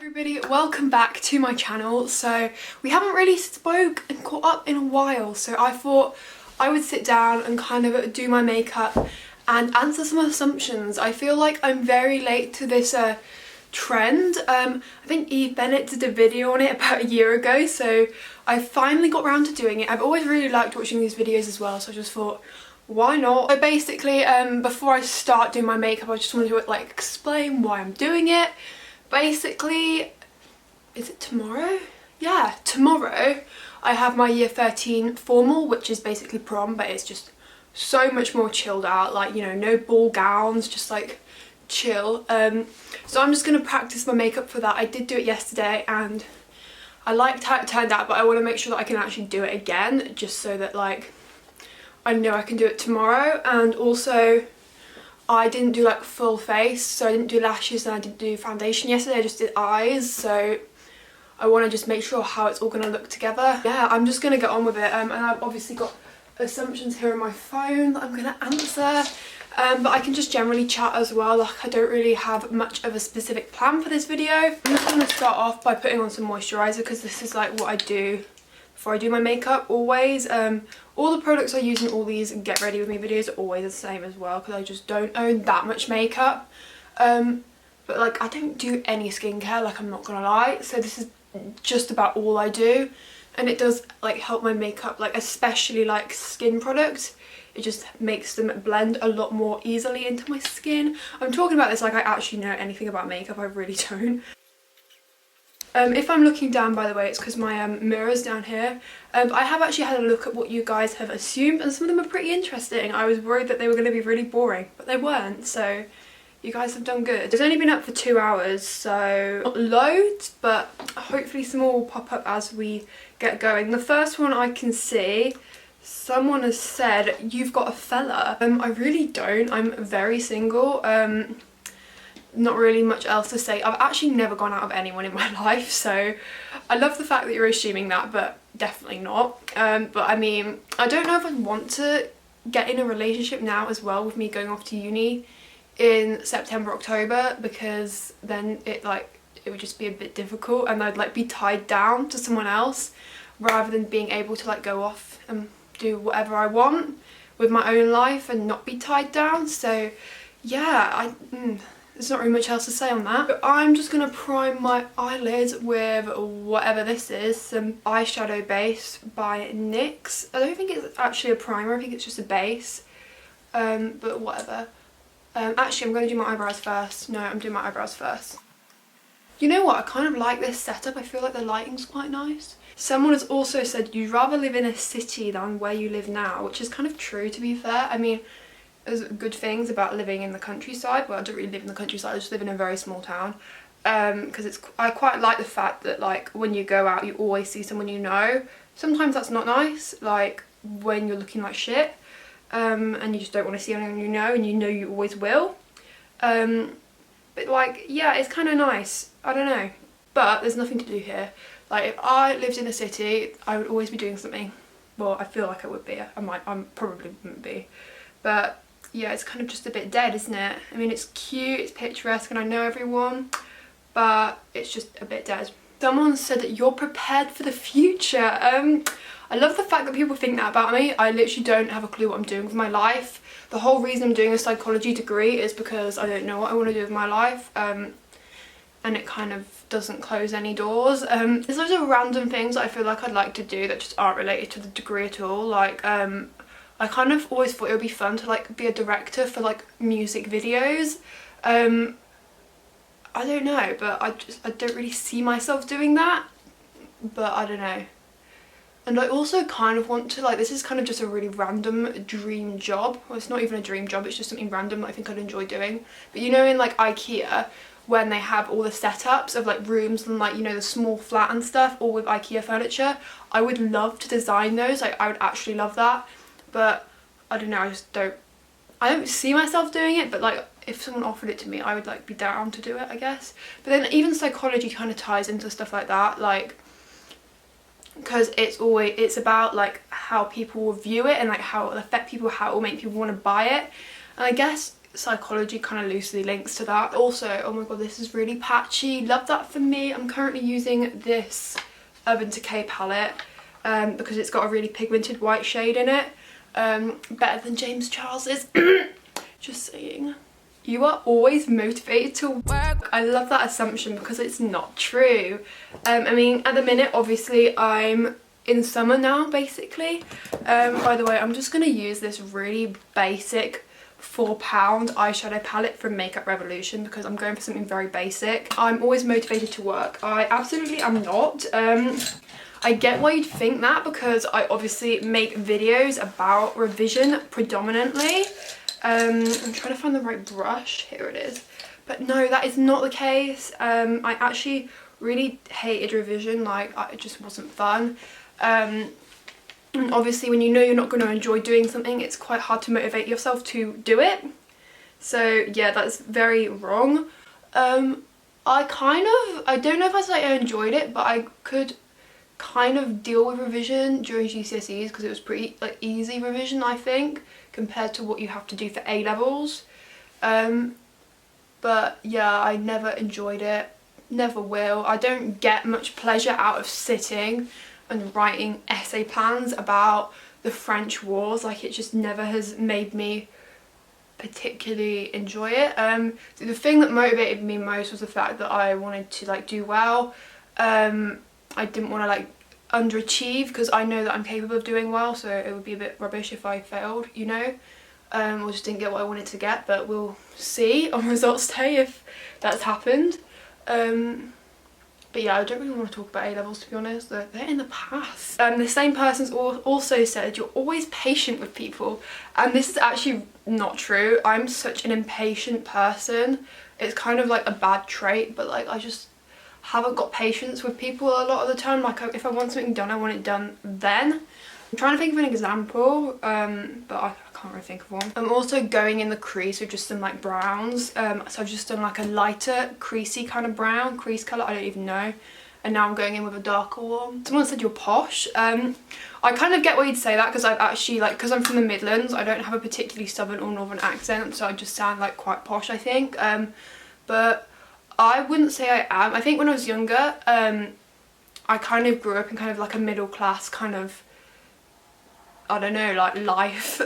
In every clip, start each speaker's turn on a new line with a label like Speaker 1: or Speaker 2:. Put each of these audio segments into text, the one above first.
Speaker 1: Everybody, welcome back to my channel. So we haven't really spoke and caught up in a while, so I thought I would sit down and kind of do my makeup and answer some assumptions. I feel like I'm very late to this trend. I think Eve Bennett did a video on it about a year ago, so I finally got around to doing it. I've always really liked watching these videos as well, so I just thought, why not? So basically, before I start doing my makeup, I just wanted to like explain why I'm doing it. Basically, is it tomorrow? Yeah, tomorrow I have my year 13 formal, which is basically prom, but it's just so much more chilled out, like, you know, no ball gowns, just like chill. So I'm just gonna practice my makeup for that. I did do it yesterday and I liked how it turned out, but I want to make sure that I can actually do it again, just so that like I know I can do it tomorrow. And also I didn't do like full face, so I didn't do lashes and I didn't do foundation yesterday, I just did eyes, so I want to just make sure how it's all going to look together. Yeah, I'm just going to get on with it, and I've obviously got assumptions here on my phone that I'm going to answer, but I can just generally chat as well. Like, I don't really have much of a specific plan for this video. I'm just going to start off by putting on some moisturiser, because this is like what I do before I do my makeup always. All the products I use in all these get ready with me videos are always the same as well, because I just don't own that much makeup. But like, I don't do any skincare, like, I'm not gonna lie, so this is just about all I do, and it does like help my makeup, like especially like skin products. It just makes them blend a lot more easily into my skin. I'm talking about this like I actually know anything about makeup, I really don't. If I'm looking down, by the way, it's because my mirror's down here. I have actually had a look at what you guys have assumed, and some of them are pretty interesting. I was worried that they were going to be really boring, but they weren't, so you guys have done good. It's only been up for 2 hours, so not loads, but hopefully some more will pop up as we get going. The first one I can see, someone has said, you've got a fella. I really don't. I'm very single. Not really much else to say. I've actually never gone out with anyone in my life, so I love the fact that you're assuming that, but definitely not. But I mean, I don't know if I'd want to get in a relationship now as well, with me going off to uni in September, October, because then it would just be a bit difficult, and I'd like be tied down to someone else rather than being able to like go off and do whatever I want with my own life and not be tied down. So yeah, there's not really much else to say on that. But I'm just going to prime my eyelids with whatever this is, some eyeshadow base by NYX. I don't think it's actually a primer, I think it's just a base, but whatever. Actually, I'm going to do my eyebrows first. No, I'm doing my eyebrows first. You know what, I kind of like this setup. I feel like the lighting's quite nice. Someone has also said you'd rather live in a city than where you live now, which is kind of true, to be fair. I mean, there's good things about living in the countryside. Well, I don't really live in the countryside, I just live in a very small town, because I quite like the fact that like when you go out you always see someone you know. Sometimes that's not nice, like when you're looking like shit, and you just don't want to see anyone you know, and you know you always will. But like, yeah, it's kind of nice, I don't know, but there's nothing to do here. Like, if I lived in a city, I would always be doing something. Well, I feel like I would be. I probably wouldn't be, but yeah, it's kind of just a bit dead, isn't it? I mean, it's cute, it's picturesque, and I know everyone, but it's just a bit dead. Someone said that you're prepared for the future. I love the fact that people think that about me. I literally don't have a clue what I'm doing with my life. The whole reason I'm doing a psychology degree is because I don't know what I want to do with my life, and it kind of doesn't close any doors. There's loads of random things that I feel like I'd like to do that just aren't related to the degree at all. Like, I kind of always thought it would be fun to like be a director for like music videos. I don't know, but I don't really see myself doing that, but I don't know. And I also kind of want to, like, this is kind of just a really random dream job. Well, it's not even a dream job, it's just something random that I think I'd enjoy doing. But you know, in like IKEA, when they have all the setups of like rooms and like, you know, the small flat and stuff, all with IKEA furniture, I would love to design those. Like, I would actually love that. But I don't know, I don't see myself doing it, but like if someone offered it to me, I would like be down to do it, I guess. But then even psychology kind of ties into stuff like that, like, because it's about like how people will view it and like how it will affect people, how it will make people want to buy it. And I guess psychology kind of loosely links to that. Also, oh my god, this is really patchy. Love that for me. I'm currently using this Urban Decay palette because it's got a really pigmented white shade in it. Better than James Charles's. Just saying. You are always motivated to work. I love that assumption because it's not true. I mean, at the minute, obviously, I'm in summer now, basically. By the way, I'm just going to use this really basic £4 eyeshadow palette from Makeup Revolution because I'm going for something very basic. I'm always motivated to work. I absolutely am not. I get why you'd think that because I obviously make videos about revision predominantly. I'm trying to find the right brush. Here it is. But no, that is not the case. I actually really hated revision. Like, it just wasn't fun. And obviously when you know you're not going to enjoy doing something, it's quite hard to motivate yourself to do it. So yeah, that's very wrong. I don't know if I say I enjoyed it, but I could kind of deal with revision during GCSEs because it was pretty like easy revision, I think, compared to what you have to do for A-levels. But yeah, I never enjoyed it, never will. I don't get much pleasure out of sitting and writing essay plans about the French wars. Like, it just never has made me particularly enjoy it. So the thing that motivated me most was the fact that I wanted to like do well. I didn't want to like underachieve because I know that I'm capable of doing well, so it would be a bit rubbish if I failed, you know, or just didn't get what I wanted to get. But we'll see on results day if that's happened. But yeah, I don't really want to talk about A-levels, to be honest. They're in the past. The same person's also said you're always patient with people, and this is actually not true. I'm such an impatient person. It's kind of like a bad trait, but like I just haven't got patience with people a lot of the time. Like, if I want something done, I want it done then. I'm trying to think of an example, but I can't really think of one. I'm also going in the crease with just some like browns. So I've just done like a lighter creasy kind of brown, crease colour, I don't even know. And now I'm going in with a darker one. Someone said you're posh. I kind of get why you'd say that because I've actually, like, because I'm from the Midlands, I don't have a particularly southern or northern accent, so I just sound like quite posh, I think. But I wouldn't say I am. I think when I was younger, I kind of grew up in kind of like a middle class kind of, I don't know, like life.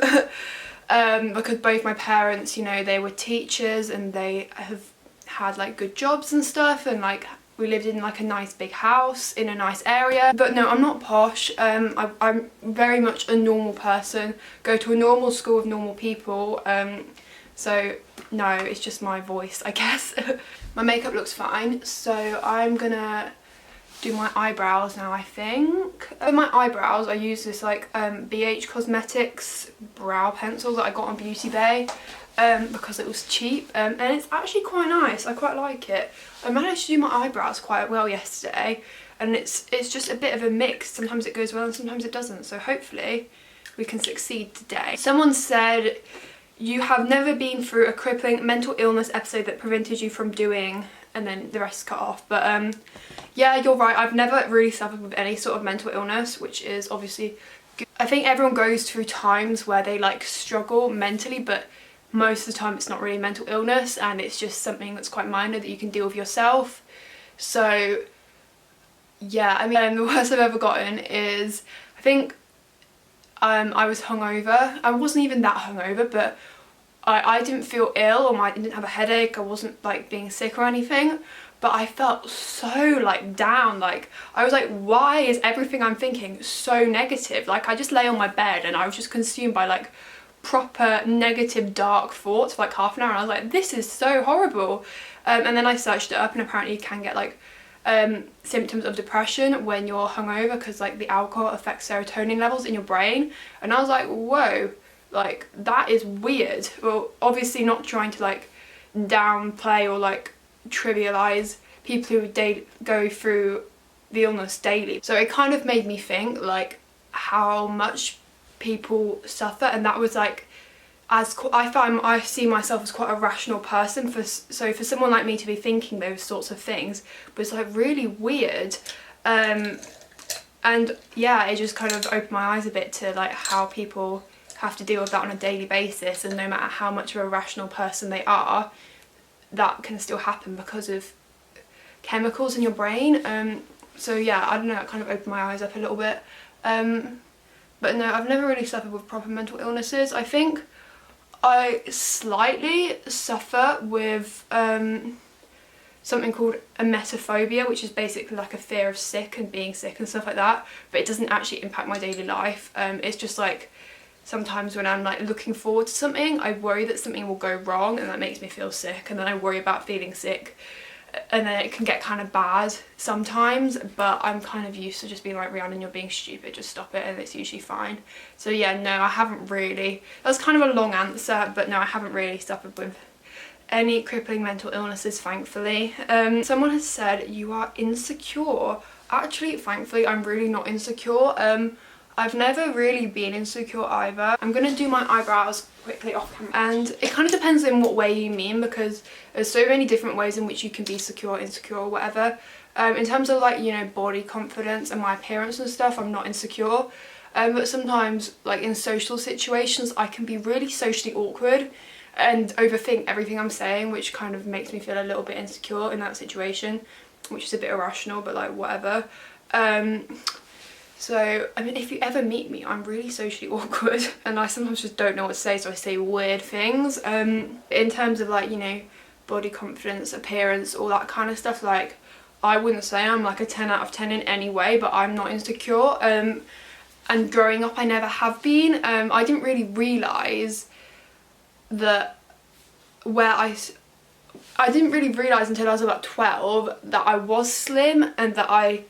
Speaker 1: Because both my parents, you know, they were teachers and they have had like good jobs and stuff, and like we lived in like a nice big house in a nice area. But no, I'm not posh. I'm very much a normal person, go to a normal school with normal people. So no, it's just my voice, I guess. My makeup looks fine, so I'm gonna do my eyebrows now, I think. For my eyebrows, I use this like BH Cosmetics brow pencil that I got on Beauty Bay because it was cheap, and it's actually quite nice. I quite like it. I managed to do my eyebrows quite well yesterday, and it's just a bit of a mix. Sometimes it goes well and sometimes it doesn't, so hopefully we can succeed today. Someone said, you have never been through a crippling mental illness episode that prevented you from doing, and then the rest cut off. But yeah, you're right, I've never really suffered with any sort of mental illness, which is obviously good. I think everyone goes through times where they like struggle mentally, but most of the time it's not really mental illness and it's just something that's quite minor that you can deal with yourself. So yeah, I mean, the worst I've ever gotten is, I think I was hungover. I wasn't even that hungover, but I didn't feel ill, or I didn't have a headache. I wasn't like being sick or anything, but I felt so like down. Like, I was like, why is everything I'm thinking so negative? Like, I just lay on my bed and I was just consumed by like proper negative dark thoughts for like half an hour, and I was like, this is so horrible. And then I searched it up, and apparently you can get like symptoms of depression when you're hungover because like the alcohol affects serotonin levels in your brain. And I was like, whoa, like that is weird. Well, obviously not trying to like downplay or like trivialize people who go through the illness daily. So it kind of made me think like how much people suffer, and that was like, I see myself as quite a rational person, so for someone like me to be thinking those sorts of things was like really weird. And yeah, it just kind of opened my eyes a bit to like how have to deal with that on a daily basis, and no matter how much of a rational person they are, that can still happen because of chemicals in your brain. So yeah, I don't know, it kind of opened my eyes up a little bit. But no, I've never really suffered with proper mental illnesses. I think I slightly suffer with something called emetophobia, which is basically like a fear of sick and being sick and stuff like that, but it doesn't actually impact my daily life. It's just like sometimes when I'm like looking forward to something, I worry that something will go wrong and that makes me feel sick, and then I worry about feeling sick, and then it can get kind of bad sometimes, but I'm kind of used to just being like, Rhiannon, you're being stupid, just stop it, and it's usually fine. So yeah, no, I haven't really. That's kind of a long answer, but no, I haven't really suffered with any crippling mental illnesses, thankfully. Someone has said you are insecure. Actually, thankfully, I'm really not insecure. I've never really been insecure either. I'm gonna do my eyebrows quickly off camera, and it kind of depends in what way you mean, because there's so many different ways in which you can be secure, insecure, or whatever. In terms of like, you know, body confidence and my appearance and stuff, I'm not insecure. But sometimes, like in social situations, I can be really socially awkward and overthink everything I'm saying, which kind of makes me feel a little bit insecure in that situation, which is a bit irrational, but like whatever. So, I mean, if you ever meet me, I'm really socially awkward and I sometimes just don't know what to say, so I say weird things. In terms of like, you know, body confidence, appearance, all that kind of stuff, like, I wouldn't say I'm like a 10 out of 10 in any way, but I'm not insecure. And growing up, I never have been. I didn't really realise that I didn't really realise until I was about 12 that I was slim and that I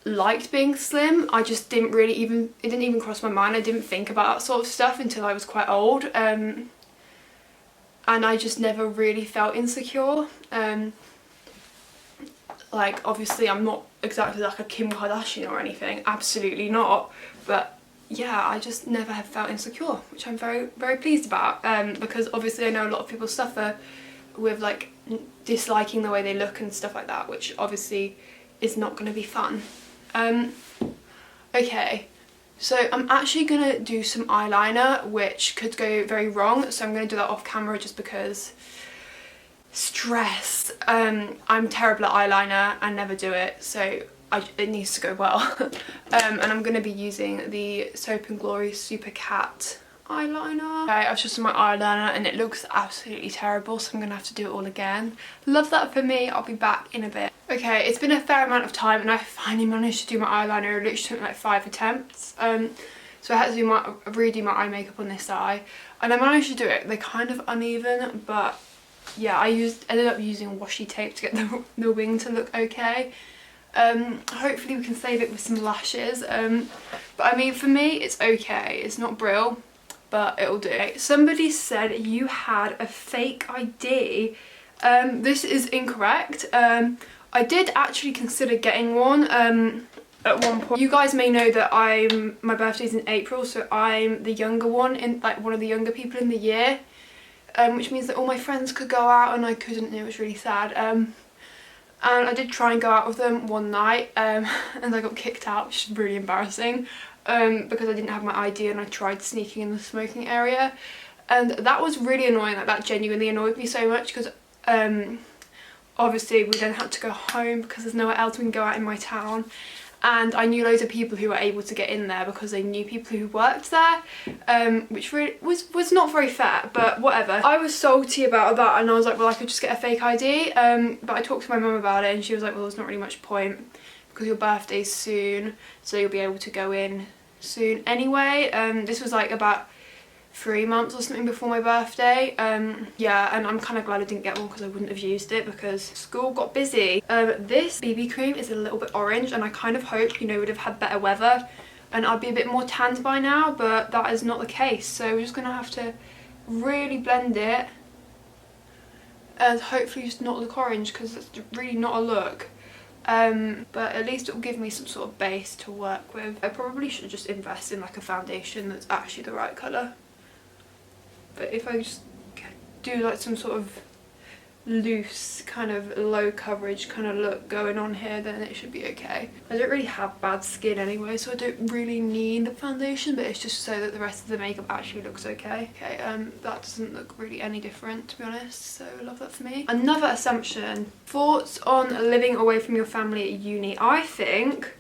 Speaker 1: liked being slim. I just didn't really even, it didn't even cross my mind. I didn't think about that sort of stuff until I was quite old, and I just never really felt insecure. Like, obviously I'm not exactly like a Kim Kardashian or anything, absolutely not, but yeah, I just never have felt insecure, which I'm very, very pleased about, because obviously I know a lot of people suffer with like disliking the way they look and stuff like that, which obviously is not going to be fun. Okay, so I'm actually gonna do some eyeliner, which could go very wrong, so I'm gonna do that off camera just because stress. I'm terrible at eyeliner and never do it, so it needs to go well. And I'm gonna be using the Soap and Glory Super Cat eyeliner. Okay, I've just done my eyeliner and it looks absolutely terrible, so I'm gonna have to do it all again. Love that for me. I'll be back in a bit. Okay, it's been a fair amount of time and I finally managed to do my eyeliner. It literally took like 5 attempts. So I had to redo my eye makeup on this eye, and I managed to do it. They're kind of uneven, but yeah, I ended up using washi tape to get the wing to look okay. Hopefully we can save it with some lashes. But I mean, for me, it's okay. It's not brill, but it'll do. Somebody said you had a fake ID. This is incorrect. I did actually consider getting one at one point. You guys may know that my birthday's in April, so I'm the younger one, like one of the younger people in the year, which means that all my friends could go out and I couldn't, and it was really sad. And I did try and go out with them one night, and I got kicked out, which is really embarrassing, because I didn't have my ID and I tried sneaking in the smoking area, and that was really annoying. Like, that genuinely annoyed me so much, because obviously we then had to go home because there's nowhere else we can go out in my town, and I knew loads of people who were able to get in there because they knew people who worked there, which really was not very fair, but whatever. I was salty about that, and I was like, well, I could just get a fake ID, but I talked to my mum about it and she was like, well, there's not really much point because your birthday's soon, so you'll be able to go in soon anyway. This was like about 3 months or something before my birthday. Yeah, and I'm kind of glad I didn't get one because I wouldn't have used it because school got busy. This BB cream is a little bit orange, and I kind of hope, you know, would have had better weather and I'd be a bit more tanned by now, but that is not the case, so we're just gonna have to really blend it and hopefully just not look orange, because it's really not a look. But at least it will give me some sort of base to work with. I probably should just invest in like a foundation that's actually the right colour. But if I just do like some sort of loose kind of low coverage kind of look going on here, then it should be okay. I don't really have bad skin anyway, so I don't really need foundation, but it's just so that the rest of the makeup actually looks okay. Okay, that doesn't look really any different, to be honest, so I love that for me. Another assumption: thoughts on living away from your family at uni. I think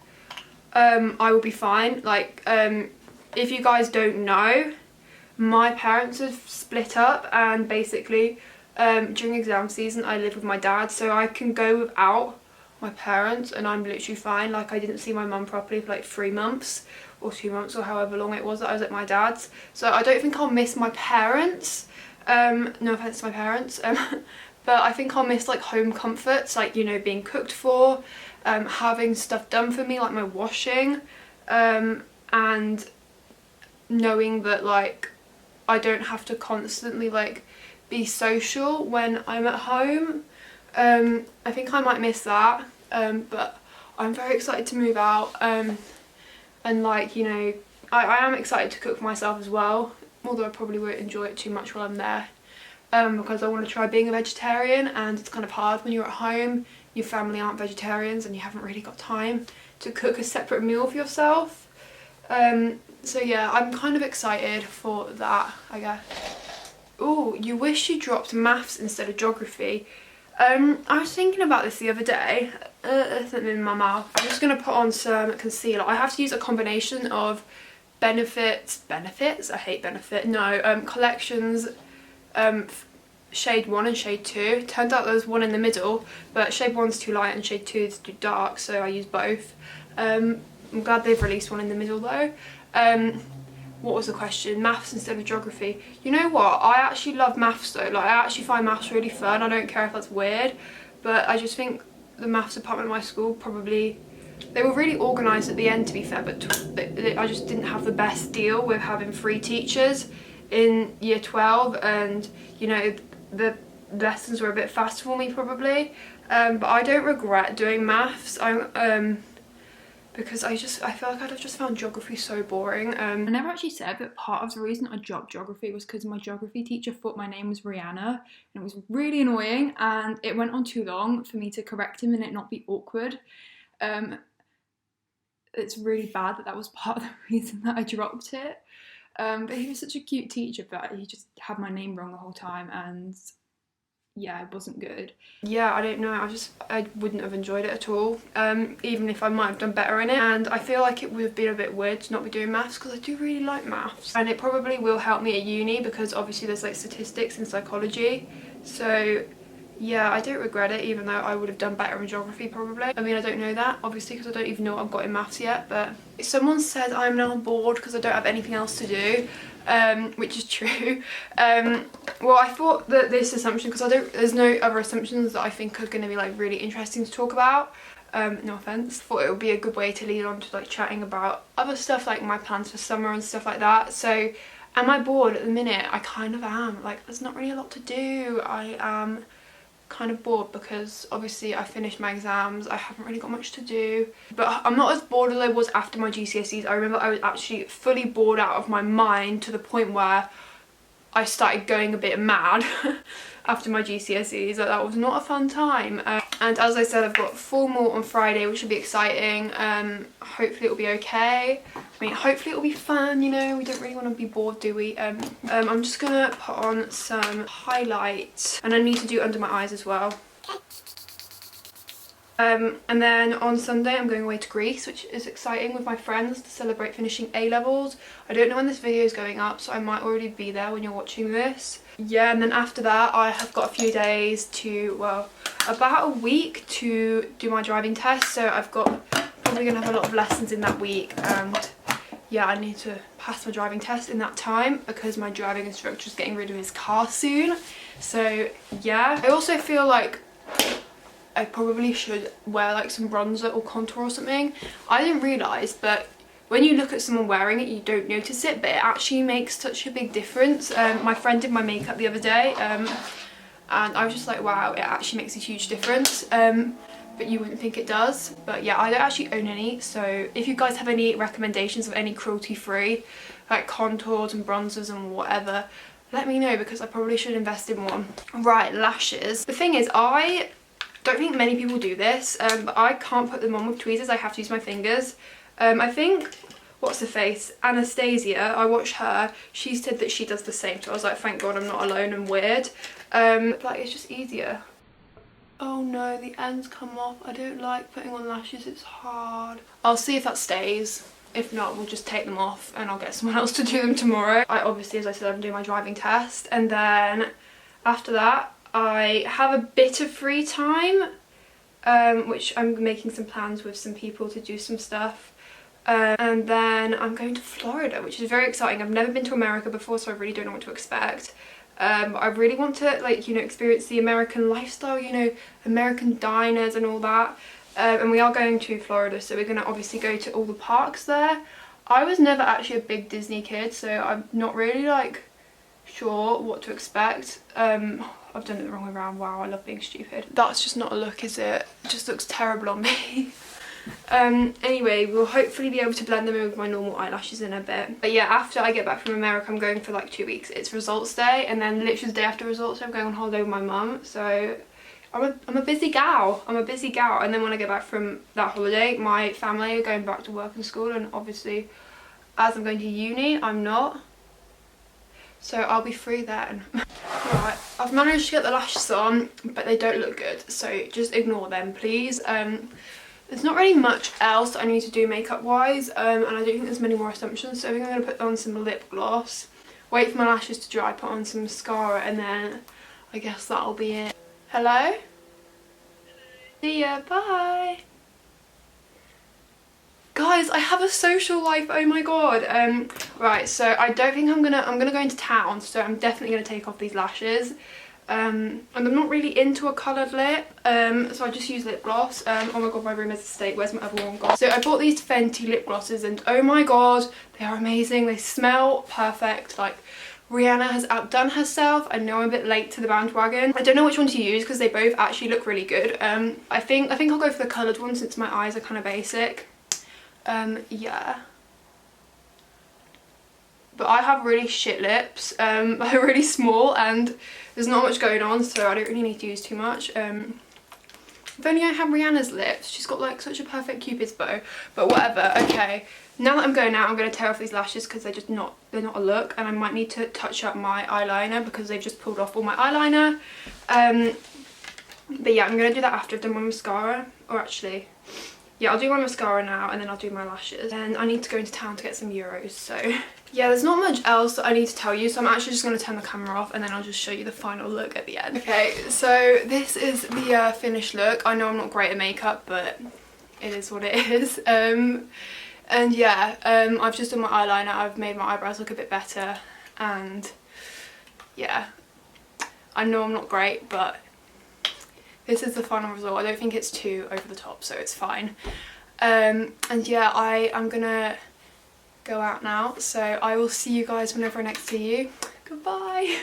Speaker 1: I will be fine. Like, if you guys don't know, my parents have split up, and basically during exam season I live with my dad, so I can go without my parents and I'm literally fine. Like, I didn't see my mum properly for like 3 months or 2 months or however long it was that I was at my dad's, so I don't think I'll miss my parents. No offense to my parents, but I think I'll miss like home comforts, like, you know, being cooked for, having stuff done for me like my washing, and knowing that like I don't have to constantly like be social when I'm at home. I think I might miss that, but I'm very excited to move out, and like, you know, I am excited to cook for myself as well, although I probably won't enjoy it too much while I'm there, because I want to try being a vegetarian, and it's kind of hard when you're at home, your family aren't vegetarians and you haven't really got time to cook a separate meal for yourself. So yeah, I'm kind of excited for that, I guess. Oh, you wish you dropped maths instead of geography. I was thinking about this the other day. Something in my mouth. I'm just going to put on some concealer. I have to use a combination of benefits, I hate benefit, no, collections, shade 1 and shade 2. Turned out there's one in the middle, but shade 1's too light and shade 2 is too dark, so I use both. I'm glad they've released one in the middle though. What was the question? Maths instead of geography. You know what? I actually love maths though. Like, I actually find maths really fun. I don't care if that's weird, but I just think the maths department at my school probably, they were really organised at the end, to be fair, but I just didn't have the best deal with having 3 teachers in year 12, and you know, the lessons were a bit fast for me probably, but I don't regret doing maths. Because I feel like I'd have just found geography so boring. I never actually said, but part of the reason I dropped geography was because my geography teacher thought my name was Rhiannon, and it was really annoying, and it went on too long for me to correct him and it not be awkward. It's really bad that was part of the reason that I dropped it. But he was such a cute teacher, but he just had my name wrong the whole time, and yeah, it wasn't good. Yeah, I don't know, I wouldn't have enjoyed it at all, even if I might have done better in it, and I feel like it would have been a bit weird to not be doing maths, because I do really like maths, and it probably will help me at uni, because obviously there's like statistics and psychology, so yeah, I don't regret it, even though I would have done better in geography probably. I mean, I don't know that obviously because I don't even know what I've got in maths yet, but someone said I'm now bored because I don't have anything else to do, which is true. Well, I thought that this assumption, because there's no other assumptions that I think are going to be like really interesting to talk about, no offense, thought it would be a good way to lead on to like chatting about other stuff, like my plans for summer and stuff like that. So am I bored at the minute? I kind of am. Like, there's not really a lot to do. I am kind of bored because obviously I finished my exams, I haven't really got much to do, but I'm not as bored as I was after my GCSEs. I remember I was actually fully bored out of my mind to the point where I started going a bit mad after my GCSEs. Like, that was not a fun time, and as I said, I've got formal on Friday, which will be exciting. Hopefully it'll be okay. I mean, hopefully it'll be fun, you know, we don't really want to be bored, do we? I'm just gonna put on some highlight, and I need to do under my eyes as well. And then on Sunday I'm going away to Greece, which is exciting, with my friends to celebrate finishing A-levels. I don't know when this video is going up, so I might already be there when you're watching this. Yeah, and then after that I have got a few days to, well, about a week to do my driving test, so I've got, probably gonna have a lot of lessons in that week, and yeah, I need to pass my driving test in that time because my driving instructor is getting rid of his car soon. So yeah, I also feel like I probably should wear like some bronzer or contour or something. I didn't realise, but when you look at someone wearing it, you don't notice it, but it actually makes such a big difference. My friend did my makeup the other day, and I was just like, wow, it actually makes a huge difference. But you wouldn't think it does. But yeah, I don't actually own any, so if you guys have any recommendations of any cruelty-free like contours and bronzers and whatever, let me know, because I probably should invest in one. Right, lashes. The thing is, I don't think many people do this, but I can't put them on with tweezers. I have to use my fingers. I think, what's her face, Anastasia, I watched her, she said that she does the same, so I was like, thank God I'm not alone and weird. Like, it's just easier. Oh no, the ends come off. I don't like putting on lashes, it's hard. I'll see if that stays. If not, we'll just take them off and I'll get someone else to do them tomorrow. I obviously, as I said, I'm doing my driving test, and then after that I have a bit of free time, which I'm making some plans with some people to do some stuff. And then I'm going to Florida, which is very exciting. I've never been to America before, so I really don't know what to expect. I really want to, like, you know, experience the American lifestyle, you know, American diners and all that. And we are going to Florida, so we're going to obviously go to all the parks there. I was never actually a big Disney kid, so I'm not really, like, sure what to expect. I've done it the wrong way around. Wow, I love being stupid. That's just not a look, is it? It just looks terrible on me. Anyway, we'll hopefully be able to blend them in with my normal eyelashes in a bit. But yeah, after I get back from America, I'm going for like 2 weeks. It's results day, and then literally the day after results day, I'm going on holiday with my mum. So I'm a busy gal. I'm a busy gal. And then when I get back from that holiday, my family are going back to work and school, and obviously as I'm going to uni, I'm not. So I'll be free then. Right, I've managed to get the lashes on, but they don't look good, so just ignore them, please. There's not really much else I need to do makeup wise, and I don't think there's many more assumptions, so I think I'm going to put on some lip gloss, wait for my lashes to dry, put on some mascara, and then I guess that'll be it. Hello? See ya, bye! Guys, I have a social life, oh my god. Right, so I don't think I'm gonna go into town, so I'm definitely gonna take off these lashes. And I'm not really into a coloured lip, so I just use lip gloss. Oh my god, my room is a state. Where's my other one gone? So I bought these Fenty lip glosses, and oh my god, they are amazing. They smell perfect. Like, Rhiannon has outdone herself. I know I'm a bit late to the bandwagon. I don't know which one to use because they both actually look really good. I think I'll go for the coloured one since my eyes are kind of basic. Yeah. But I have really shit lips. They're really small and there's not much going on, so I don't really need to use too much. If only I had Rhiannon's lips. She's got like such a perfect cupid's bow. But whatever. Okay. Now that I'm going out, I'm going to tear off these lashes because they're not a look, and I might need to touch up my eyeliner because they've just pulled off all my eyeliner. But yeah, I'm going to do that after I've done my mascara. Or actually, yeah, I'll do my mascara now and then I'll do my lashes. And I need to go into town to get some euros, so yeah, there's not much else that I need to tell you, so I'm actually just going to turn the camera off and then I'll just show you the final look at the end. Okay, so this is the finished look. I know I'm not great at makeup, but it is what it is. And yeah, I've just done my eyeliner, I've made my eyebrows look a bit better, and yeah, I know I'm not great, but this is the final result. I don't think it's too over the top, so it's fine. And yeah, I'm gonna go out now, so I will see you guys whenever I next see you. Goodbye!